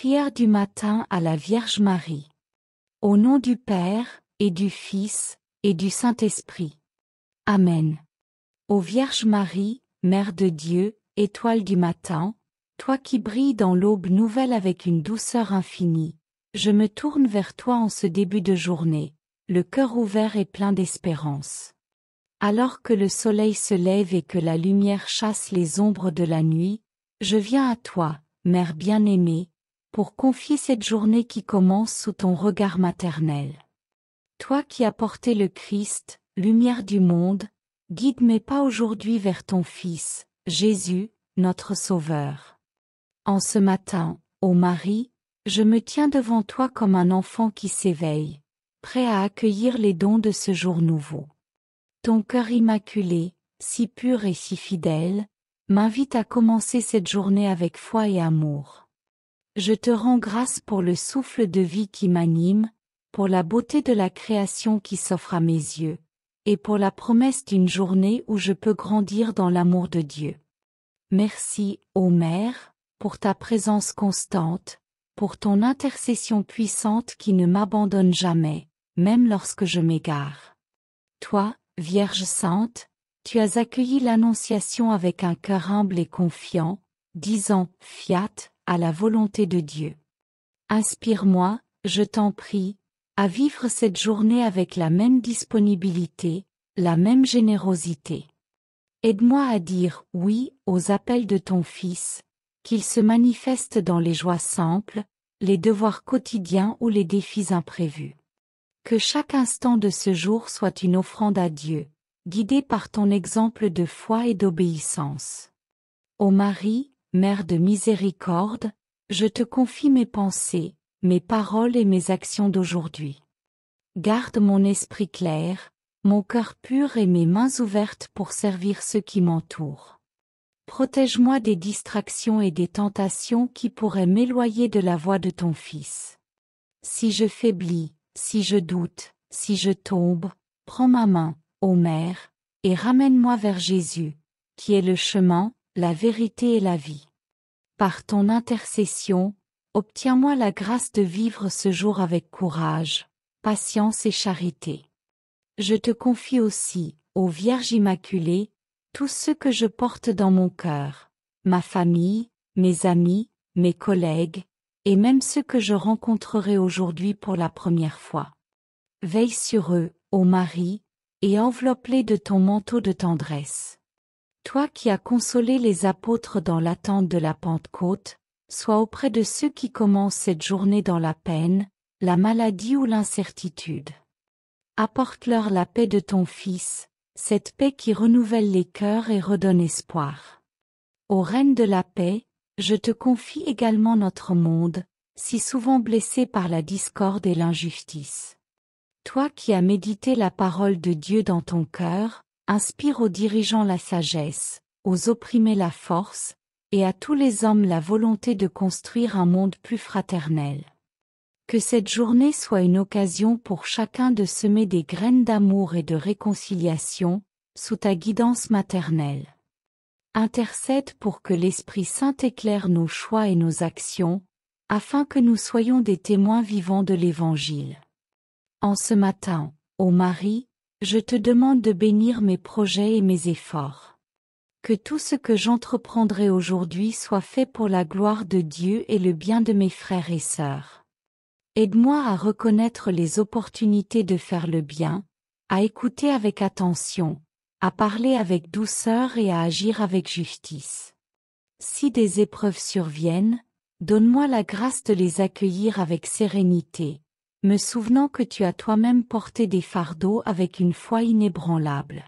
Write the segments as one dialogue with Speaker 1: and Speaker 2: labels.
Speaker 1: Prière du matin à la Vierge Marie. Au nom du Père, et du Fils, et du Saint-Esprit. Amen. Ô Vierge Marie, Mère de Dieu, étoile du matin, toi qui brilles dans l'aube nouvelle avec une douceur infinie, je me tourne vers toi en ce début de journée, le cœur ouvert et plein d'espérance. Alors que le soleil se lève et que la lumière chasse les ombres de la nuit, je viens à toi, Mère bien-aimée, pour confier cette journée qui commence sous ton regard maternel. Toi qui as porté le Christ, lumière du monde, guide mes pas aujourd'hui vers ton Fils, Jésus, notre Sauveur. En ce matin, ô Marie, je me tiens devant toi comme un enfant qui s'éveille, prêt à accueillir les dons de ce jour nouveau. Ton cœur immaculé, si pur et si fidèle, m'invite à commencer cette journée avec foi et amour. Je te rends grâce pour le souffle de vie qui m'anime, pour la beauté de la création qui s'offre à mes yeux, et pour la promesse d'une journée où je peux grandir dans l'amour de Dieu. Merci, ô Mère, pour ta présence constante, pour ton intercession puissante qui ne m'abandonne jamais, même lorsque je m'égare. Toi, Vierge Sainte, tu as accueilli l'Annonciation avec un cœur humble et confiant, disant « Fiat » à la volonté de Dieu. Inspire-moi, je t'en prie, à vivre cette journée avec la même disponibilité, la même générosité. Aide-moi à dire « oui » aux appels de ton Fils, qu'il se manifeste dans les joies simples, les devoirs quotidiens ou les défis imprévus. Que chaque instant de ce jour soit une offrande à Dieu, guidée par ton exemple de foi et d'obéissance. Ô Marie, Mère de miséricorde, je te confie mes pensées, mes paroles et mes actions d'aujourd'hui. Garde mon esprit clair, mon cœur pur et mes mains ouvertes pour servir ceux qui m'entourent. Protège-moi des distractions et des tentations qui pourraient m'éloigner de la voie de ton Fils. Si je faiblis, si je doute, si je tombe, prends ma main, ô Mère, et ramène-moi vers Jésus, qui est le chemin, la vérité et la vie. Par ton intercession, obtiens-moi la grâce de vivre ce jour avec courage, patience et charité. Je te confie aussi, ô Vierge Immaculée, tous ceux que je porte dans mon cœur, ma famille, mes amis, mes collègues, et même ceux que je rencontrerai aujourd'hui pour la première fois. Veille sur eux, ô Marie, et enveloppe-les de ton manteau de tendresse. Toi qui as consolé les apôtres dans l'attente de la Pentecôte, sois auprès de ceux qui commencent cette journée dans la peine, la maladie ou l'incertitude. Apporte-leur la paix de ton Fils, cette paix qui renouvelle les cœurs et redonne espoir. Ô Reine de la paix, je te confie également notre monde, si souvent blessé par la discorde et l'injustice. Toi qui as médité la parole de Dieu dans ton cœur, inspire aux dirigeants la sagesse, aux opprimés la force, et à tous les hommes la volonté de construire un monde plus fraternel. Que cette journée soit une occasion pour chacun de semer des graines d'amour et de réconciliation, sous ta guidance maternelle. Intercède pour que l'Esprit Saint éclaire nos choix et nos actions, afin que nous soyons des témoins vivants de l'Évangile. En ce matin, ô Marie, je te demande de bénir mes projets et mes efforts. Que tout ce que j'entreprendrai aujourd'hui soit fait pour la gloire de Dieu et le bien de mes frères et sœurs. Aide-moi à reconnaître les opportunités de faire le bien, à écouter avec attention, à parler avec douceur et à agir avec justice. Si des épreuves surviennent, donne-moi la grâce de les accueillir avec sérénité, me souvenant que tu as toi-même porté des fardeaux avec une foi inébranlable.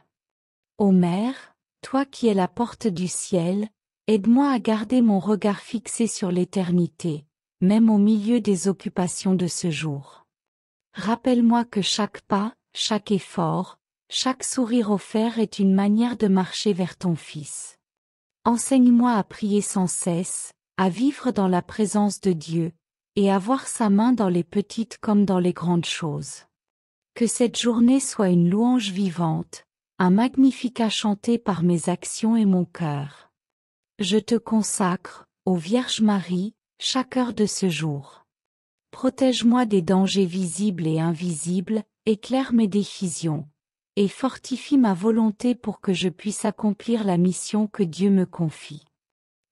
Speaker 1: Ô Mère, toi qui es la porte du ciel, aide-moi à garder mon regard fixé sur l'éternité, même au milieu des occupations de ce jour. Rappelle-moi que chaque pas, chaque effort, chaque sourire offert est une manière de marcher vers ton Fils. Enseigne-moi à prier sans cesse, à vivre dans la présence de Dieu, et à voir sa main dans les petites comme dans les grandes choses. Que cette journée soit une louange vivante, un magnificat chanté par mes actions et mon cœur. Je te consacre, ô Vierge Marie, chaque heure de ce jour. Protège-moi des dangers visibles et invisibles, éclaire mes décisions, et fortifie ma volonté pour que je puisse accomplir la mission que Dieu me confie.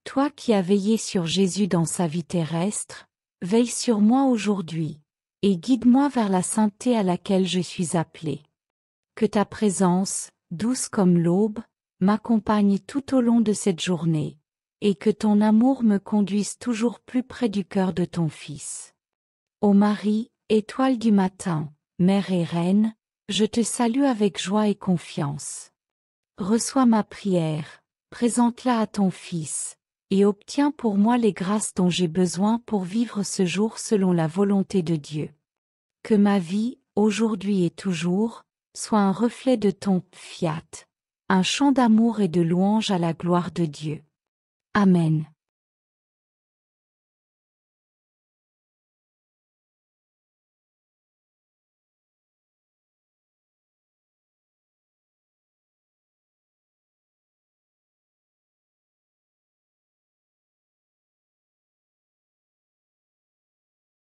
Speaker 1: Toi qui as veillé sur Jésus dans sa vie terrestre, veille sur moi aujourd'hui, et guide-moi vers la sainteté à laquelle je suis appelé. Que ta présence, douce comme l'aube, m'accompagne tout au long de cette journée, et que ton amour me conduise toujours plus près du cœur de ton Fils. Ô Marie, étoile du matin, Mère et Reine, je te salue avec joie et confiance. Reçois ma prière, présente-la à ton Fils, et obtiens pour moi les grâces dont j'ai besoin pour vivre ce jour selon la volonté de Dieu. Que ma vie, aujourd'hui et toujours, soit un reflet de ton fiat, un chant d'amour et de louange à la gloire de Dieu. Amen.